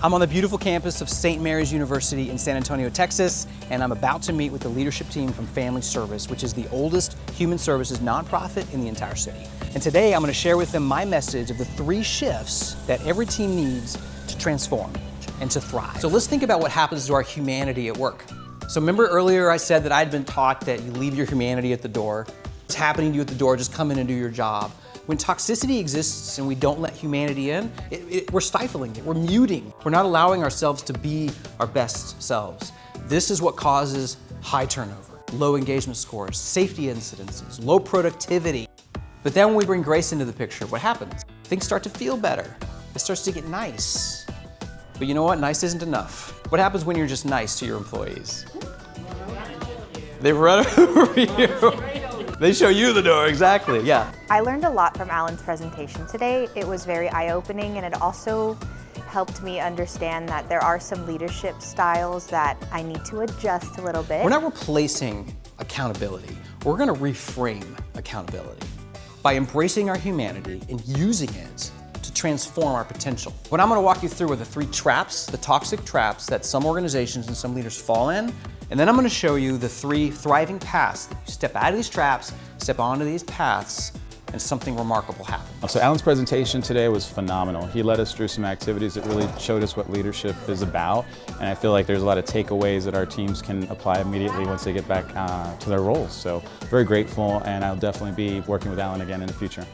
I'm on the beautiful campus of St. Mary's University in San Antonio, Texas, and I'm about to meet with the leadership team from Family Service, which is the oldest human services nonprofit in the entire city. And today I'm going to share with them my message of the 3 shifts that every team needs to transform and to thrive. So let's think about what happens to our humanity at work. So remember earlier I said that I'd been taught that you leave your humanity at the door. What's happening to you at the door, just come in and do your job. When toxicity exists and we don't let humanity in, we're stifling it, we're muting. We're not allowing ourselves to be our best selves. This is what causes high turnover, low engagement scores, safety incidences, low productivity. But then when we bring grace into the picture, what happens? Things start to feel better. It starts to get nice. But you know what? Nice isn't enough. What happens when you're just nice to your employees? They run over you. They show you the door, exactly, yeah. I learned a lot from Alan's presentation today. It was very eye-opening, and it also helped me understand that there are some leadership styles that I need to adjust a little bit. We're not replacing accountability. We're gonna reframe accountability by embracing our humanity and using it to transform our potential. What I'm gonna walk you through are the 3 traps, the toxic traps that some organizations and some leaders fall in, and then I'm gonna show you the 3 thriving paths. You step out of these traps, step onto these paths, and something remarkable happens. So Alan's presentation today was phenomenal. He led us through some activities that really showed us what leadership is about, and I feel like there's a lot of takeaways that our teams can apply immediately once they get back to their roles. So very grateful, and I'll definitely be working with Alan again in the future.